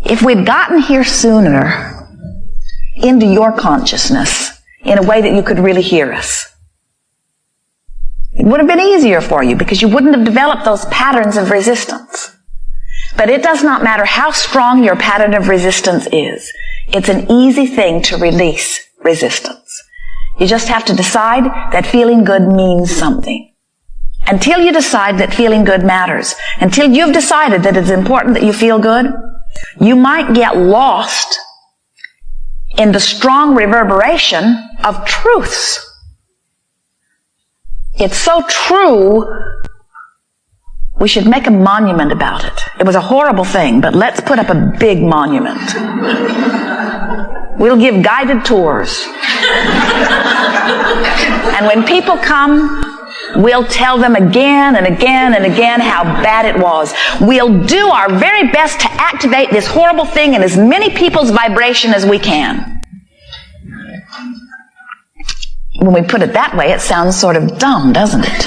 If we'd gotten here sooner into your consciousness in a way that you could really hear us, it would have been easier for you because you wouldn't have developed those patterns of resistance. But it does not matter how strong your pattern of resistance is. It's an easy thing to release resistance. You just have to decide that feeling good means something. Until you decide that feeling good matters, until you've decided that it's important that you feel good, you might get lost in the strong reverberation of truths. It's so true, we should make a monument about it. It was a horrible thing, but let's put up a big monument. We'll give guided tours. And when people come, we'll tell them again and again and again how bad it was. We'll do our very best to activate this horrible thing in as many people's vibration as we can. When we put it that way, it sounds sort of dumb, doesn't it?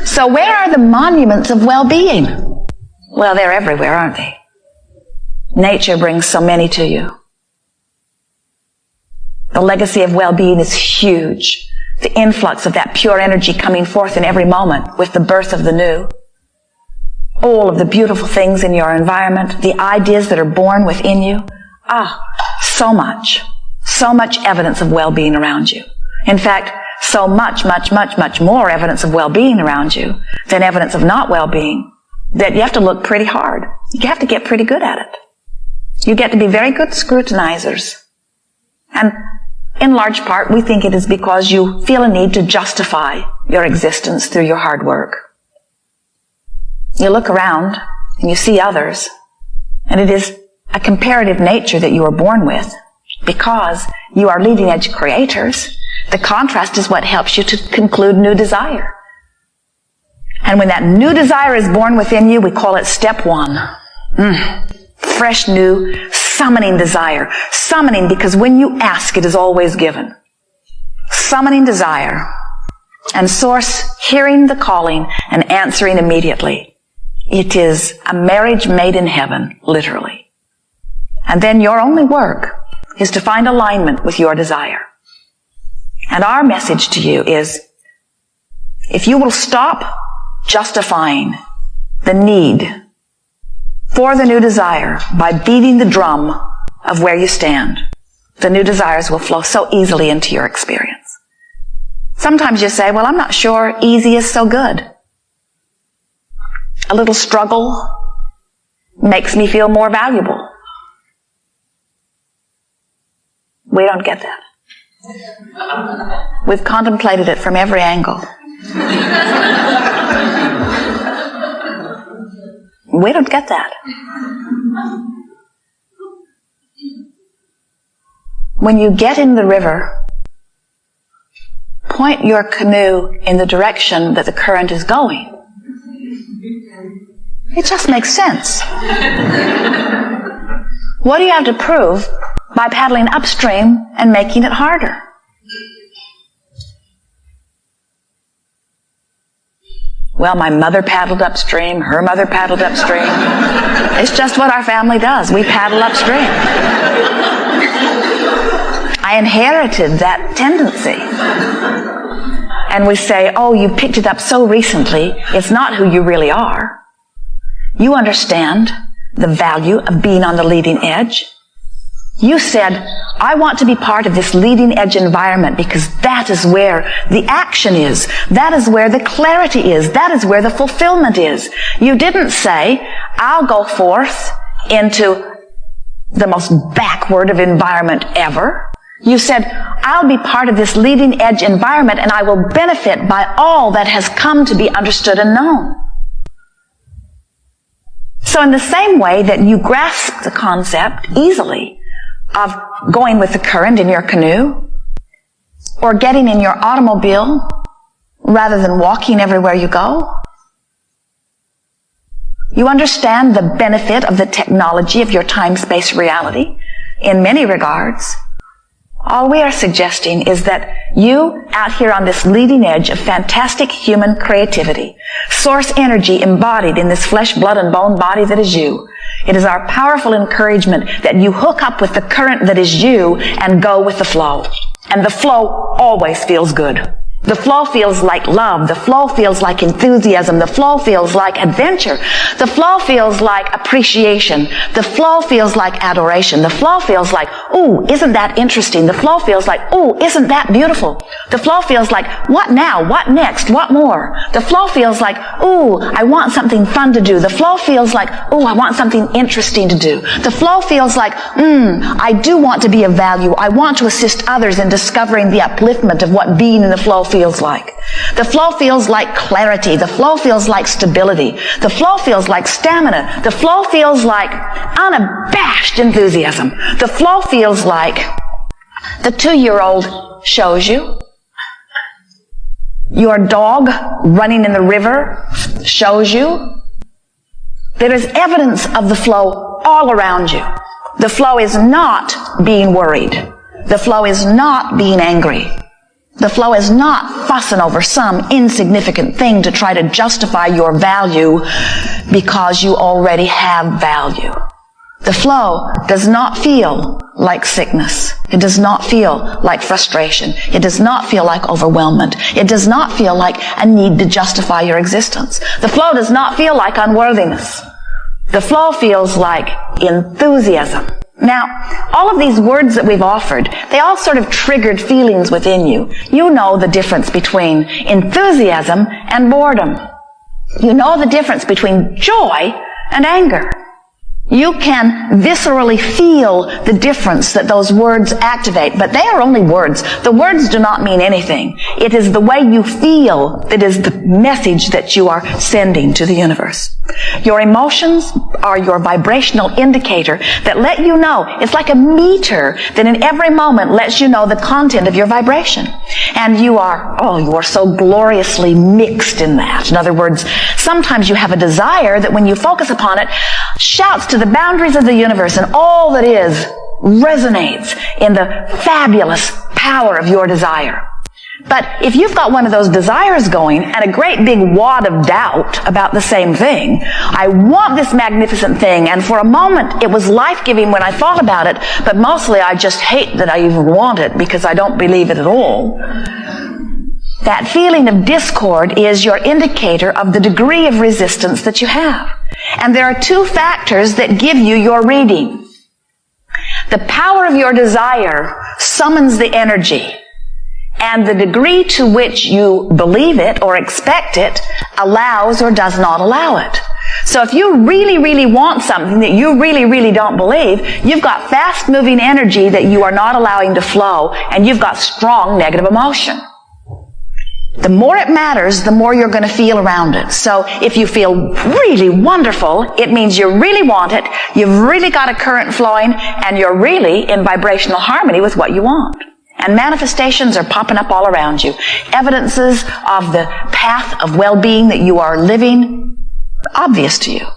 So where are the monuments of well-being? Well, they're everywhere, aren't they? Nature brings so many to you. The legacy of well-being is huge. The influx of that pure energy coming forth in every moment with the birth of the new. All of the beautiful things in your environment, the ideas that are born within you. So much. So much evidence of well-being around you. In fact, so much more evidence of well-being around you than evidence of not well-being that you have to look pretty hard. You have to get pretty good at it. You get to be very good scrutinizers. And in large part, we think it is because you feel a need to justify your existence through your hard work. You look around and you see others, and it is a comparative nature that you are born with. Because you are leading edge creators, the contrast is what helps you to conclude new desire. And when that new desire is born within you, we call it step one. Fresh, new, summoning desire. Summoning because when you ask, it is always given. Summoning desire. And Source hearing the calling and answering immediately. It is a marriage made in heaven, literally. And then your only work is to find alignment with your desire. And our message to you is, if you will stop justifying the need for the new desire by beating the drum of where you stand, the new desires will flow so easily into your experience. Sometimes you say, well, I'm not sure easy is so good. A little struggle makes me feel more valuable. We don't get that. We've contemplated it from every angle. We don't get that. When you get in the river, point your canoe in the direction that the current is going. It just makes sense. What do you have to prove by paddling upstream and making it harder? Well, my mother paddled upstream, her mother paddled upstream. It's just what our family does. We paddle upstream. I inherited that tendency. And we say, oh, you picked it up so recently, it's not who you really are. You understand the value of being on the leading edge. You said, I want to be part of this leading edge environment because that is where the action is. That is where the clarity is. That is where the fulfillment is. You didn't say, I'll go forth into the most backward of environment ever. You said, I'll be part of this leading edge environment and I will benefit by all that has come to be understood and known. So in the same way that you grasp the concept easily of going with the current in your canoe, or getting in your automobile rather than walking everywhere you go, you understand the benefit of the technology of your time-space reality in many regards. All we are suggesting is that you, out here on this leading edge of fantastic human creativity, source energy embodied in this flesh, blood, and bone body that is you, it is our powerful encouragement that you hook up with the current that is you and go with the flow. And the flow always feels good. The flow feels like love. The flow feels like enthusiasm. The flow feels like adventure. The flow feels like appreciation. The flow feels like adoration. The flow feels like, ooh, isn't that interesting? The flow feels like, ooh, isn't that beautiful? The flow feels like, what now? What next? What more? The flow feels like, ooh, I want something fun to do. The flow feels like, ooh, I want something interesting to do. The flow feels like, I do want to be of value. I want to assist others in discovering the upliftment of what being in the flow feels like. The flow feels like clarity. The flow feels like stability. The flow feels like stamina. The flow feels like unabashed enthusiasm. The flow feels like the 2-year-old shows you. Your dog running in the river shows you. There is evidence of the flow all around you. The flow is not being worried. The flow is not being angry. The flow is not fussing over some insignificant thing to try to justify your value because you already have value. The flow does not feel like sickness. It does not feel like frustration. It does not feel like overwhelmment. It does not feel like a need to justify your existence. The flow does not feel like unworthiness. The flow feels like enthusiasm. Now, all of these words that we've offered, they all sort of triggered feelings within you. You know the difference between enthusiasm and boredom. You know the difference between joy and anger. You can viscerally feel the difference that those words activate, but they are only words. The words do not mean anything. It is the way you feel that is the message that you are sending to the universe. Your emotions are your vibrational indicator that let you know. It's like a meter that in every moment lets you know the content of your vibration. And you are so gloriously mixed in that. In other words, sometimes you have a desire that when you focus upon it, shouts to the boundaries of the universe, and all that is resonates in the fabulous power of your desire. But if you've got one of those desires going and a great big wad of doubt about the same thing, I want this magnificent thing, and for a moment it was life-giving when I thought about it, but mostly I just hate that I even want it because I don't believe it at all. That feeling of discord is your indicator of the degree of resistance that you have. And there are 2 factors that give you your reading. The power of your desire summons the energy, and the degree to which you believe it or expect it allows or does not allow it. So if you really, really want something that you really, really don't believe, you've got fast-moving energy that you are not allowing to flow, and you've got strong negative emotion. The more it matters, the more you're going to feel around it. So if you feel really wonderful, it means you really want it, you've really got a current flowing, and you're really in vibrational harmony with what you want. And manifestations are popping up all around you. Evidences of the path of well-being that you are living, obvious to you.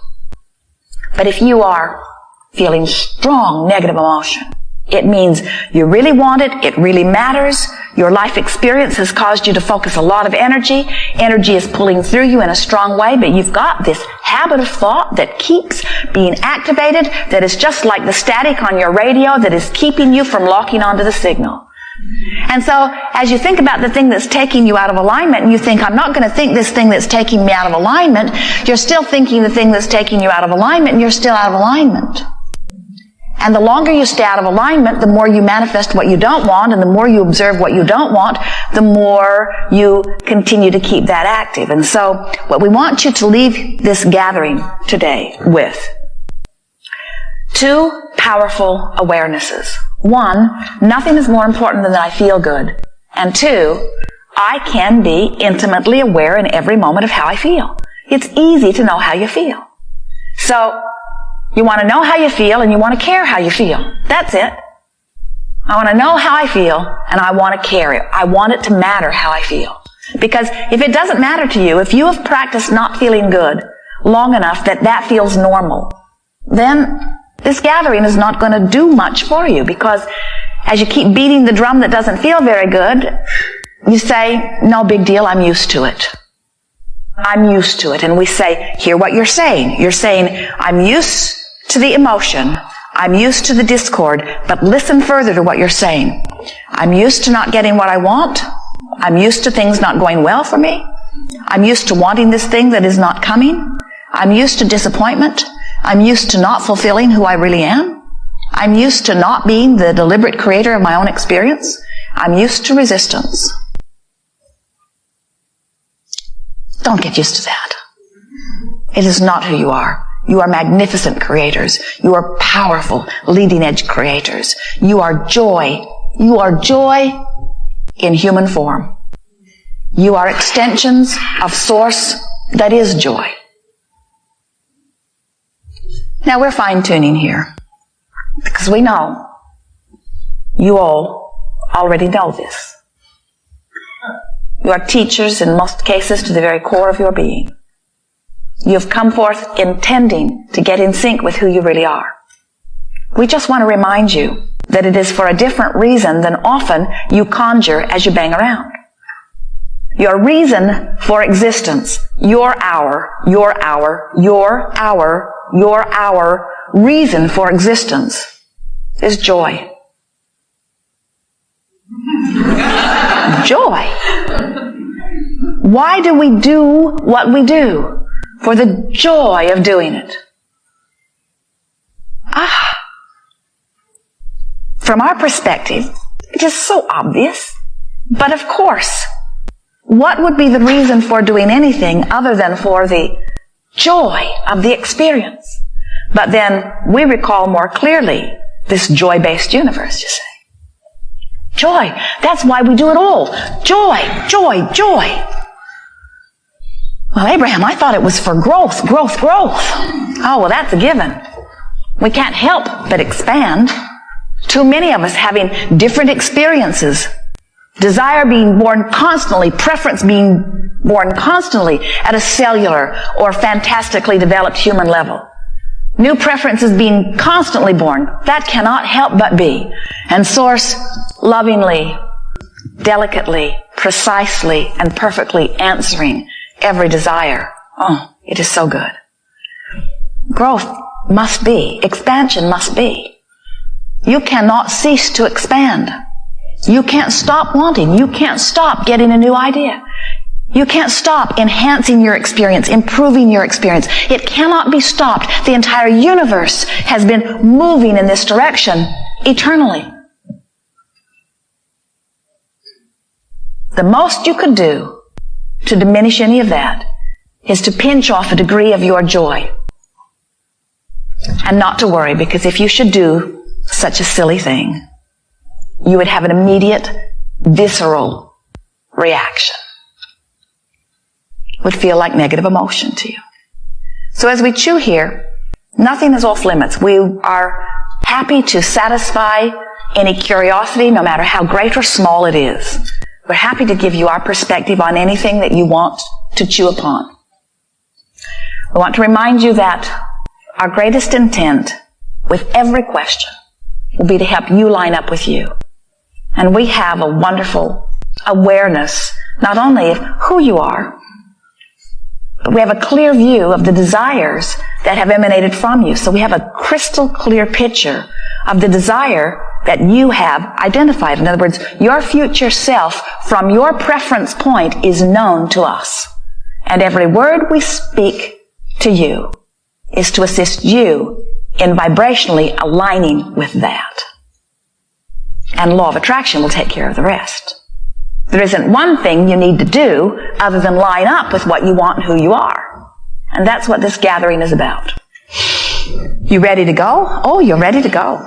But if you are feeling strong negative emotion, it means you really want it, it really matters, your life experience has caused you to focus a lot of energy, energy is pulling through you in a strong way, but you've got this habit of thought that keeps being activated, that is just like the static on your radio that is keeping you from locking onto the signal. And so, as you think about the thing that's taking you out of alignment, and you think, I'm not going to think this thing that's taking me out of alignment, you're still thinking the thing that's taking you out of alignment, and you're still out of alignment. And the longer you stay out of alignment, the more you manifest what you don't want, and the more you observe what you don't want, the more you continue to keep that active. And so, what we want you to leave this gathering today with: 2 powerful awarenesses. 1, nothing is more important than that I feel good. And 2, I can be intimately aware in every moment of how I feel. It's easy to know how you feel. So, you want to know how you feel, and you want to care how you feel. That's it. I want to know how I feel, and I want to care it. I want it to matter how I feel. Because if it doesn't matter to you, if you have practiced not feeling good long enough that that feels normal, then this gathering is not going to do much for you, because As you keep beating the drum that doesn't feel very good, you say, no big deal, I'm used to it. I'm used to it. And we say, hear what you're saying. You're saying, I'm used to the emotion. I'm used to the discord. But listen further to what you're saying. I'm used to not getting what I want. I'm used to things not going well for me. I'm used to wanting this thing that is not coming. I'm used to disappointment. I'm used to not fulfilling who I really am. I'm used to not being the deliberate creator of my own experience. I'm used to resistance. Don't get used to that. It is not who you are. You are magnificent creators. You are powerful, leading-edge creators. You are joy. You are joy in human form. You are extensions of Source that is joy. Now we're fine-tuning here because we know you all already know this. You are teachers in most cases to the very core of your being. You have come forth intending to get in sync with who you really are. We just want to remind you that it is for a different reason than often you conjure as you bang around. Your reason for existence, your reason for existence is joy. Joy. Why do we do what we do? For the joy of doing it. From our perspective, it is so obvious. But of course, what would be the reason for doing anything other than for the joy of the experience? But then we recall more clearly this joy-based universe, you say. Joy. That's why we do it all. Joy, joy, joy. Well, Abraham, I thought it was for growth. Oh, well, that's a given. We can't help but expand. Too many of us having different experiences. Desire being born constantly, preference being born constantly at a cellular or fantastically developed human level. New preferences being constantly born. That cannot help but be. And Source lovingly, delicately, precisely, and perfectly answering every desire. Oh, it is so good. Growth must be. Expansion must be. You cannot cease to expand. You can't stop wanting. You can't stop getting a new idea. You can't stop enhancing your experience, improving your experience. It cannot be stopped. The entire universe has been moving in this direction eternally. The most you could do to diminish any of that is to pinch off a degree of your joy. And not to worry, because if you should do such a silly thing, you would have an immediate, visceral reaction. It would feel like negative emotion to you. So as we chew here, nothing is off limits. We are happy to satisfy any curiosity, no matter how great or small it is. We're happy to give you our perspective on anything that you want to chew upon. We want to remind you that our greatest intent with every question will be to help you line up with you. And we have a wonderful awareness, not only of who you are, but we have a clear view of the desires that have emanated from you. So we have a crystal clear picture of the desire that you have identified. In other words, your future self from your preference point is known to us. And every word we speak to you is to assist you in vibrationally aligning with that. And law of attraction will take care of the rest. There isn't one thing you need to do other than line up with what you want and who you are. And that's what this gathering is about. You ready to go? Oh, you're ready to go.